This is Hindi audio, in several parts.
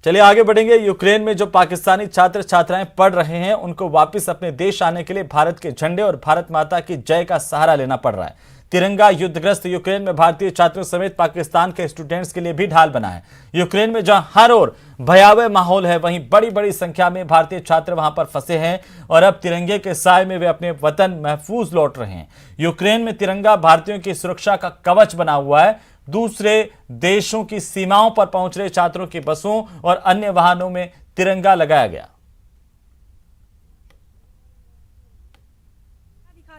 चलिए आगे बढ़ेंगे। यूक्रेन में जो पाकिस्तानी छात्र छात्राएं पढ़ रहे हैं उनको वापस अपने देश आने के लिए भारत के झंडे और भारत माता की जय का सहारा लेना पड़ रहा है। तिरंगा युद्धग्रस्त यूक्रेन में भारतीय छात्रों समेत पाकिस्तान के स्टूडेंट्स के लिए भी ढाल बना है। यूक्रेन में जहां हर ओर भयावह माहौल है, वहीं बड़ी बड़ी संख्या में भारतीय छात्र वहां पर फंसे हैं और अब तिरंगे के साए में वे अपने वतन महफूज लौट रहे हैं। यूक्रेन में तिरंगा भारतीयों की सुरक्षा का कवच बना हुआ है। दूसरे देशों की सीमाओं पर पहुंच रहे छात्रों की बसों और अन्य वाहनों में तिरंगा लगाया गया।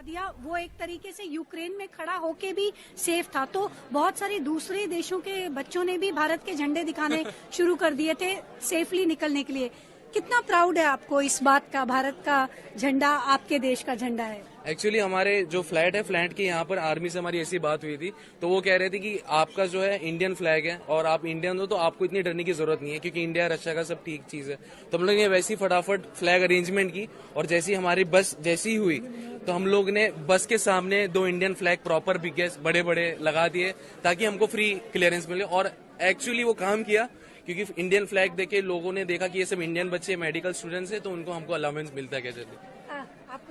दिया वो एक तरीके से यूक्रेन में खड़ा होके भी सेफ था, तो बहुत सारे दूसरे देशों के बच्चों ने भी भारत के झंडे दिखाने शुरू कर दिए थे सेफली निकलने के लिए। कितना प्राउड है आपको इस बात का, भारत का झंडा आपके देश का झंडा है? एक्चुअली हमारे जो फ्लैट है, फ्लैट की यहाँ पर आर्मी से हमारी ऐसी बात हुई थी, तो वो कह रहे थे कि आपका जो है इंडियन फ्लैग है और आप इंडियन हो तो आपको इतनी डरने की जरूरत नहीं है, क्योंकि इंडिया रशिया का सब ठीक चीज है। तो हम लोग ने वैसी फटाफट फ्लैग अरेंजमेंट की और जैसी हमारी बस जैसी हुई तो हम लोग ने बस के सामने 2 इंडियन फ्लैग प्रॉपर बिगेस बड़े बड़े लगा दिए ताकि हमको फ्री क्लियरेंस मिले। और एक्चुअली वो काम किया, क्योंकि इंडियन फ्लैग देखे लोगों ने देखा कि ये सब इंडियन बच्चे मेडिकल स्टूडेंट्स हैं, तो उनको हमको अलाउंस मिलता है। कैसे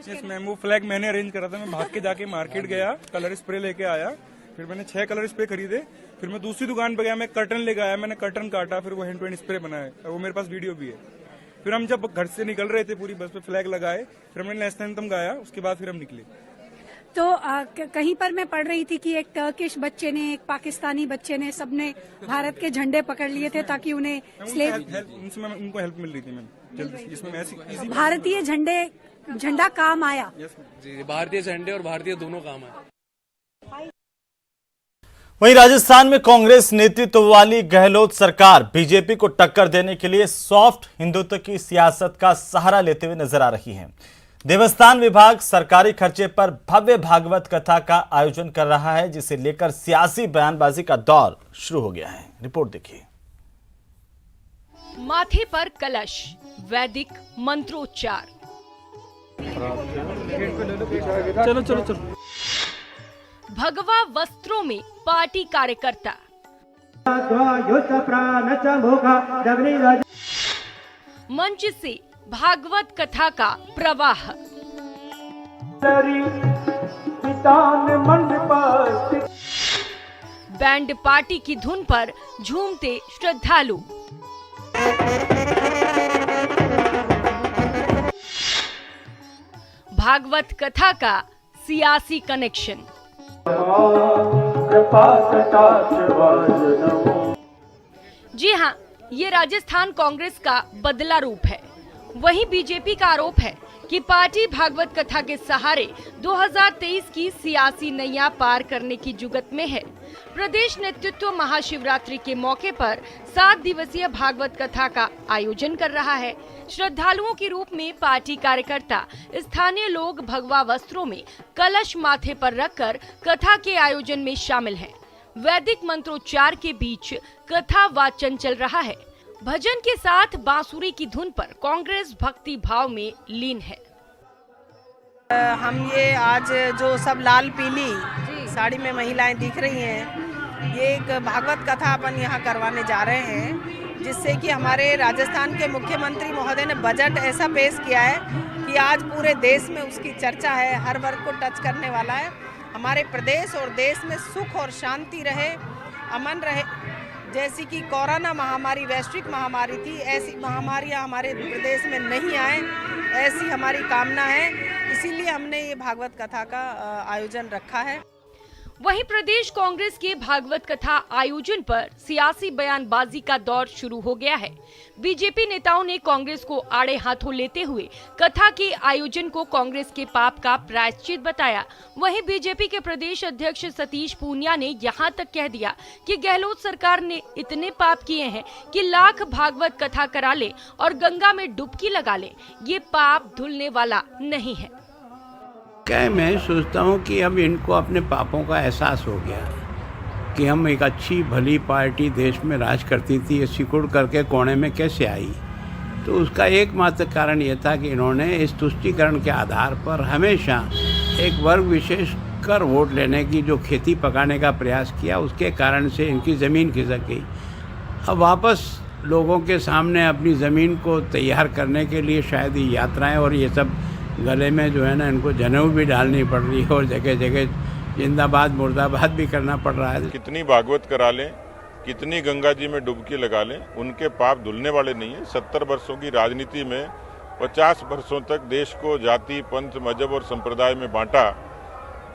यस मैम, वो फ्लैग मैंने अरेंज करा था। मैं भाग के जाके मार्केट गया, कलर स्प्रे लेके आया, फिर मैंने 6 कलर स्प्रे खरीदे, फिर मैं दूसरी दुकान पे गया, मैं कर्टन लेके आया, मैंने कर्टन काटा, फिर वो हैंड टू हैंड स्प्रे बनाया, वो मेरे पास वीडियो भी है। फिर हम जब घर से निकल रहे थे पूरी बस पे फ्लैग लगाए, फिर हमने नेशनल एंथम गाया, उसके बाद फिर हम निकले। तो कहीं पर मैं पढ़ रही थी कि एक टर्किश बच्चे ने, एक पाकिस्तानी बच्चे ने, सबने भारत के झंडे पकड़ लिए थे ताकि उन्हें उनको हेल्प मिल रही थी मैम जल्दी, जिसमें ऐसी भारतीय झंडा काम आया। जी, भारतीय झंडे और भारतीय दोनों काम है। वहीं राजस्थान में कांग्रेस नेतृत्व वाली गहलोत सरकार बीजेपी को टक्कर देने के लिए सॉफ्ट हिंदुत्व की सियासत का सहारा लेते हुए नजर आ रही है। देवस्थान विभाग सरकारी खर्चे पर भव्य भागवत कथा का आयोजन कर रहा है, जिसे लेकर सियासी बयानबाजी का दौर शुरू हो गया है। रिपोर्ट देखिए। माथे पर कलश, वैदिक मंत्रोच्चार, चलो चलो चलो, भगवा वस्त्रों में पार्टी कार्यकर्ता, मंच से भागवत कथा का प्रवाह, बैंड पार्टी की धुन पर झूमते श्रद्धालु, भागवत कथा का सियासी कनेक्शन। जी हाँ, ये राजस्थान कांग्रेस का बदला रूप है। वहीं बीजेपी का आरोप है कि पार्टी भागवत कथा के सहारे 2023 की सियासी नैया पार करने की जुगत में है। प्रदेश नेतृत्व महाशिवरात्रि के मौके पर 7 दिवसीय भागवत कथा का आयोजन कर रहा है। श्रद्धालुओं के रूप में पार्टी कार्यकर्ता, स्थानीय लोग भगवा वस्त्रों में कलश माथे पर रखकर कथा के आयोजन में शामिल हैं। वैदिक मंत्रोच्चार के बीच कथा वाचन चल रहा है। भजन के साथ बांसुरी की धुन पर कांग्रेस भक्ति भाव में लीन है। हम ये आज जो सब लाल पीली साड़ी में महिलाएं दिख रही हैं, ये एक भागवत कथा अपन यहाँ करवाने जा रहे हैं, जिससे कि हमारे राजस्थान के मुख्यमंत्री महोदय ने बजट ऐसा पेश किया है कि आज पूरे देश में उसकी चर्चा है, हर वर्ग को टच करने वाला है। हमारे प्रदेश और देश में सुख और शांति रहे, अमन रहे। जैसी कि कोरोना महामारी वैश्विक महामारी थी, ऐसी महामारियां हमारे प्रदेश में नहीं आए, ऐसी हमारी कामना है। इसीलिए हमने ये भागवत कथा का आयोजन रखा है। वहीं प्रदेश कांग्रेस के भागवत कथा आयोजन पर सियासी बयानबाजी का दौर शुरू हो गया है। बीजेपी नेताओं ने कांग्रेस को आड़े हाथों लेते हुए कथा के आयोजन को कांग्रेस के पाप का प्रायश्चित बताया। वहीं बीजेपी के प्रदेश अध्यक्ष सतीश पूनिया ने यहां तक कह दिया कि गहलोत सरकार ने इतने पाप किए हैं कि लाख भागवत कथा करा ले और गंगा में डुबकी लगा ले, ये पाप धुलने वाला नहीं है। क्या मैं सोचता हूँ कि अब इनको अपने पापों का एहसास हो गया कि हम एक अच्छी भली पार्टी देश में राज करती थी, ये सिकुड़ करके कोने में कैसे आई। तो उसका एकमात्र कारण ये था कि इन्होंने इस तुष्टीकरण के आधार पर हमेशा एक वर्ग विशेष कर वोट लेने की जो खेती पकाने का प्रयास किया, उसके कारण से इनकी ज़मीन खिसक गई। अब वापस लोगों के सामने अपनी ज़मीन को तैयार करने के लिए शायद ये यात्राएं और ये सब गले में जो है ना इनको जनेऊ भी डालनी पड़ रही है और जगह जगह जिंदाबाद मुर्दाबाद भी करना पड़ रहा है। कितनी भागवत करा लें, कितनी गंगा जी में डुबकी लगा लें, उनके पाप धुलने वाले नहीं है। 70 वर्षों की राजनीति में 50 वर्षों तक देश को जाति, पंथ, मजहब और संप्रदाय में बांटा।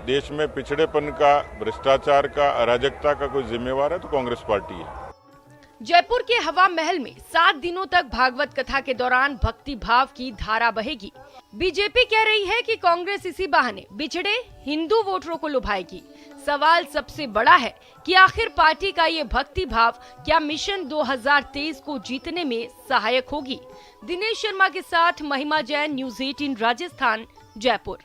देश में पिछड़ेपन का, भ्रष्टाचार का, अराजकता का कोई जिम्मेवार है तो कांग्रेस पार्टी है। जयपुर के हवा महल में 7 दिनों तक भागवत कथा के दौरान भक्ति भाव की धारा बहेगी। बीजेपी कह रही है कि कांग्रेस इसी बहाने बिछड़े हिंदू वोटरों को लुभाएगी। सवाल सबसे बड़ा है कि आखिर पार्टी का ये भक्ति भाव क्या मिशन 2023 को जीतने में सहायक होगी। दिनेश शर्मा के साथ महिमा जैन, न्यूज़ 18 राजस्थान, जयपुर।